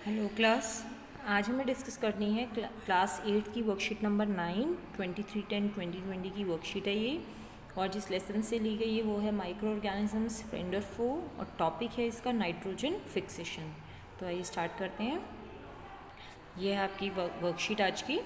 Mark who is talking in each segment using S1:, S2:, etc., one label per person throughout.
S1: Hello class. आज हमें discuss करनी है क्लास 8 की वर्कशीट नंबर 9 2310-2020 की वर्कशीट है ये। और जिस लेसन से ली गई है वो है माइक्रो ऑर्गेनिजम्स फ्रेंडर 4 और टॉपिक है इसका नाइट्रोजन फिक्सेशन। तो आइए स्टार्ट करते हैं। ये है आपकी वर्कशीट आज की।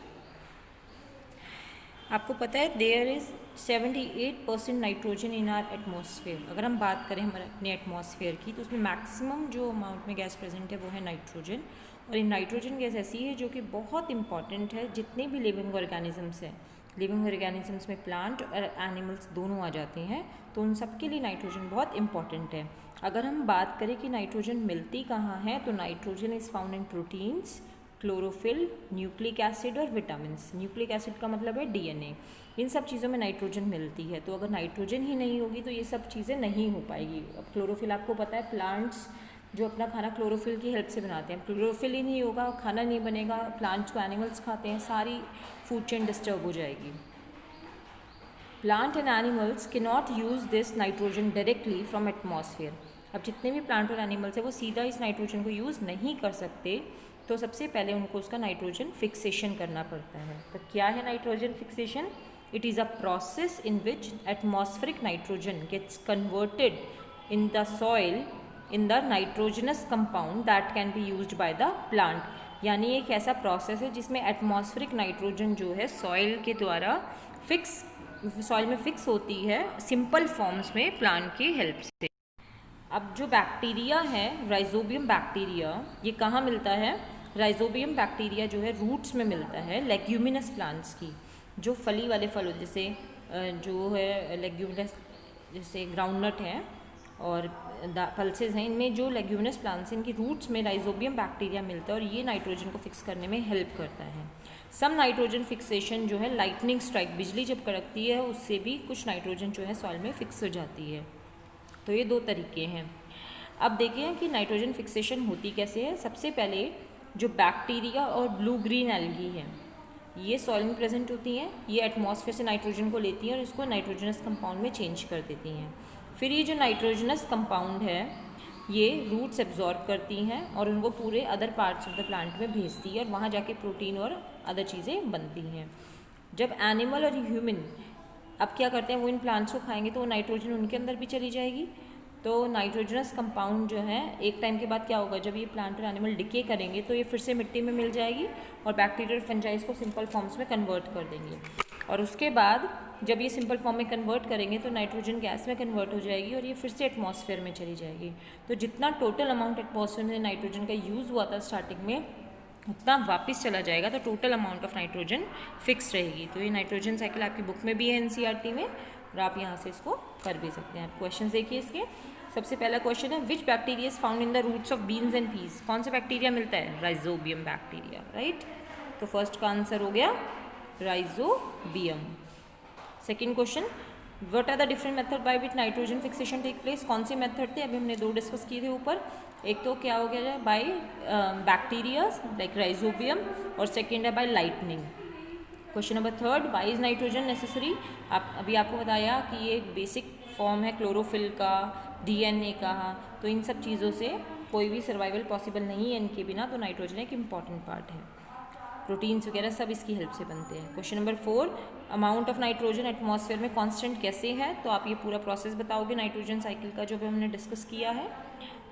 S1: आपको पता है there is 78% nitrogen in our atmosphere. अगर हम बात करें हमारे अपने एटमॉस्फेयर की तो उसमें मैक्सिमम जो अमाउंट में गैस प्रेजेंट है वो है नाइट्रोजन। और ये नाइट्रोजन गैस ऐसी है जो कि बहुत इंपॉर्टेंट है जितने भी लिविंग ऑर्गेनिजम्स हैं। लिविंग ऑर्गेनिजम्स में प्लांट और एनिमल्स दोनों आ जाते हैं, तो उन सब के लिए नाइट्रोजन बहुत इंपॉर्टेंट है। अगर हम बात करें कि नाइट्रोजन मिलती कहाँ है, तो nitrogen is found in proteins, chlorophyll, nucleic acid और विटामिन्स। न्यूक्लिक एसिड का मतलब है डीएनए। इन सब चीज़ों में नाइट्रोजन मिलती है। तो अगर नाइट्रोजन ही नहीं होगी तो ये सब चीज़ें नहीं हो पाएगी। अब क्लोरोफिल आपको पता है प्लांट्स जो अपना खाना क्लोरोफिल की हेल्प से बनाते हैं। क्लोरोफिल ही नहीं होगा, खाना नहीं बनेगा, प्लांट्स को एनिमल्स खाते हैं, सारी फूड चेन डिस्टर्ब हो जाएगी। प्लांट एंड एनिमल्स के not use this nitrogen directly from atmosphere. अब जितने भी प्लांट और एनिमल्स हैं वो सीधा इस नाइट्रोजन को यूज़ नहीं कर सकते, तो सबसे पहले उनको उसका नाइट्रोजन फिक्सेशन करना पड़ता है। तो क्या है nitrogen fixation? It is a process in which atmospheric nitrogen gets converted in the soil in the nitrogenous compound that can be used by the plant. यानी एक ऐसा प्रोसेस है जिसमें एटमॉस्फेरिक नाइट्रोजन जो है सॉइल के द्वारा सॉइल में फिक्स होती है सिंपल फॉर्म्स में प्लांट की हेल्प से। अब जो बैक्टीरिया है राइजोबियम बैक्टीरिया, ये कहाँ मिलता है? राइजोबियम बैक्टीरिया जो है रूट्स में मिलता है लेग्यूमिनस प्लांट्स की। जो फली वाले फल होते जैसे जो है लेग्यूमिनस, जैसे ग्राउंडनट है और पल्सेस हैं, इनमें जो लेग्यूमिनस प्लांट्स हैं इनकी रूट्स में राइजोबियम बैक्टीरिया मिलता है और ये नाइट्रोजन को फिक्स करने में हेल्प करता है। सम नाइट्रोजन फिक्सेशन जो है लाइटनिंग स्ट्राइक, बिजली जब कड़कती है उससे भी कुछ नाइट्रोजन जो है सॉइल में फिक्स हो जाती है। तो ये दो तरीके हैं। अब देखिए कि नाइट्रोजन फिक्सेशन होती कैसे है। सबसे पहले जो बैक्टीरिया और ब्लू ग्रीन एल्गी है ये सॉइल में प्रेजेंट होती हैं। ये एटमॉस्फेयर से नाइट्रोजन को लेती हैं और इसको नाइट्रोजनस कंपाउंड में चेंज कर देती हैं। फिर ये जो नाइट्रोजनस कंपाउंड है ये रूट्स एब्जॉर्ब करती हैं और उनको पूरे other parts of the plant में भेजती है और वहाँ जाके प्रोटीन और अदर चीज़ें बनती हैं। जब एनिमल और ह्यूमन अब क्या करते हैं, वो इन प्लांट्स को खाएंगे तो वो नाइट्रोजन उनके अंदर भी चली जाएगी। तो नाइट्रोजनस कंपाउंड जो है एक टाइम के बाद क्या होगा, जब ये प्लांट और एनिमल डिके करेंगे तो ये फिर से मिट्टी में मिल जाएगी और बैक्टीरिया और फंजाई को सिंपल फॉर्म्स में कन्वर्ट कर देंगे। और उसके बाद जब ये सिंपल फॉर्म में कन्वर्ट करेंगे तो नाइट्रोजन गैस में कन्वर्ट हो जाएगी और ये फिर से एटमॉस्फेयर में चली जाएगी। तो जितना टोटल अमाउंट एटमॉस्फेयर में नाइट्रोजन का यूज़ हुआ था स्टार्टिंग में उतना वापस चला जाएगा, तो total amount of nitrogen fix रहेगी। तो ये नाइट्रोजन साइकिल आपकी बुक में भी है एनसीईआरटी में और आप यहाँ से इसको कर भी सकते हैं। आप क्वेश्चन देखिए इसके। सबसे पहला क्वेश्चन है which bacteria is found in the roots of beans and peas. कौन सा बैक्टीरिया मिलता है? Rhizobium bacteria, right. तो फर्स्ट का आंसर हो गया rhizobium. Second question, what are the different method by which nitrogen fixation take place. कौन से मेथड थे? अभी हमने दो डिस्कस किए थे ऊपर। एक तो क्या हो गया बाय बैक्टीरिया लाइक राइजोबियम और सेकेंड है by lightning. Question number third, why is nitrogen necessary. अभी आपको बताया कि ये एक बेसिक फॉर्म है क्लोरोफिल का, डीएनए का, तो इन सब चीज़ों से कोई भी सर्वाइवल पॉसिबल नहीं है इनके बिना, तो नाइट्रोजन एक इम्पॉर्टेंट पार्ट है। प्रोटीन्स वगैरह सब इसकी हेल्प से बनते हैं। Question number 4, amount of nitrogen atmosphere में कांस्टेंट कैसे है? तो आप ये पूरा प्रोसेस बताओगे नाइट्रोजन साइकिल का जो भी हमने डिस्कस किया है।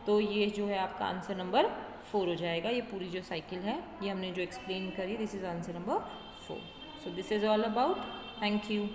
S1: तो ये जो है आपका आंसर नंबर 4 हो जाएगा। ये पूरी जो साइकिल है ये हमने जो एक्सप्लेन करी, this is answer number 4। So this is all about. Thank you.